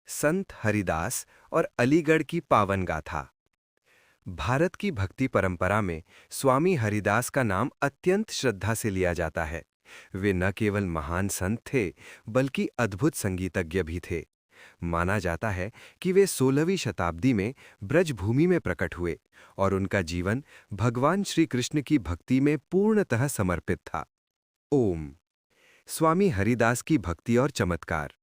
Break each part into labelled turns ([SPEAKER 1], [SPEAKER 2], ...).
[SPEAKER 1] संत हरिदास और अलीगढ़ की पावन गाथा। भारत की भक्ति परंपरा में स्वामी हरिदास का नाम अत्यंत श्रद्धा से लिया जाता है। वे न केवल महान संत थे, बल्कि अद्भुत संगीतज्ञ भी थे। माना जाता है कि वे 16वीं शताब्दी में ब्रजभूमि में प्रकट हुए और उनका जीवन भगवान श्री कृष्ण की भक्ति में पूर्णतः समर्पित था। ओम। स्वामी हरिदास की भक्ति और चमत्कार।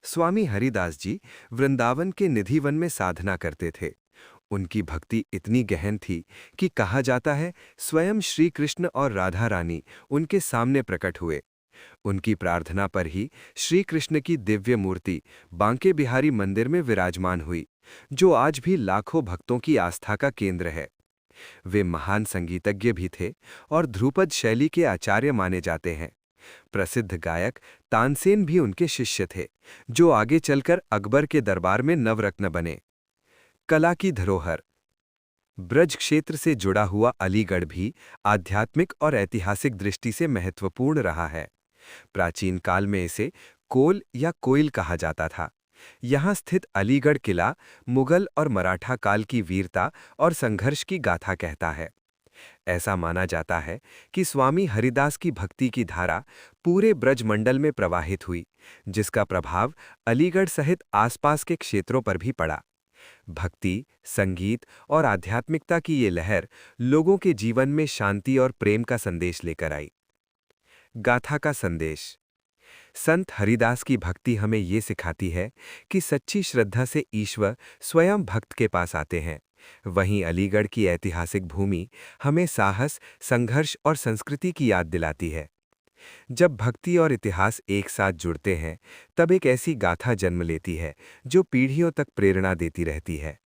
[SPEAKER 1] स्वामी हरिदास जी वृंदावन के निधिवन में साधना करते थे। उनकी भक्ति इतनी गहन थी कि कहा जाता है स्वयं श्री कृष्ण और राधा रानी उनके सामने प्रकट हुए। उनकी प्रार्थना पर ही श्री कृष्ण की दिव्य मूर्ति बांके बिहारी मंदिर में विराजमान हुई, जो आज भी लाखों भक्तों की आस्था का केंद्र है। वे महान संगीतज्ञ भी थे और ध्रुपद शैली के आचार्य माने जाते हैं। प्रसिद्ध गायक तानसेन भी उनके शिष्य थे, जो आगे चलकर अकबर के दरबार में नवरत्न बने। कला की धरोहर। ब्रज क्षेत्र से जुड़ा हुआ अलीगढ़ भी आध्यात्मिक और ऐतिहासिक दृष्टि से महत्वपूर्ण रहा है। प्राचीन काल में इसे कोल या कोइल कहा जाता था। यहाँ स्थित अलीगढ़ किला मुगल और मराठा काल की वीरता और संघर्ष की गाथा कहता है। ऐसा माना जाता है कि स्वामी हरिदास की भक्ति की धारा पूरे ब्रजमंडल में प्रवाहित हुई, जिसका प्रभाव अलीगढ़ सहित आसपास के क्षेत्रों पर भी पड़ा। भक्ति, संगीत और आध्यात्मिकता की ये लहर लोगों के जीवन में शांति और प्रेम का संदेश लेकर आई। गाथा का संदेश। संत हरिदास की भक्ति हमें ये सिखाती है कि सच्ची श्रद्धा से ईश्वर स्वयं भक्त के पास आते हैं। वहीं अलीगढ़ की ऐतिहासिक भूमि हमें साहस, संघर्ष और संस्कृति की याद दिलाती है। जब भक्ति और इतिहास एक साथ जुड़ते हैं, तब एक ऐसी गाथा जन्म लेती है जो पीढ़ियों तक प्रेरणा देती रहती है।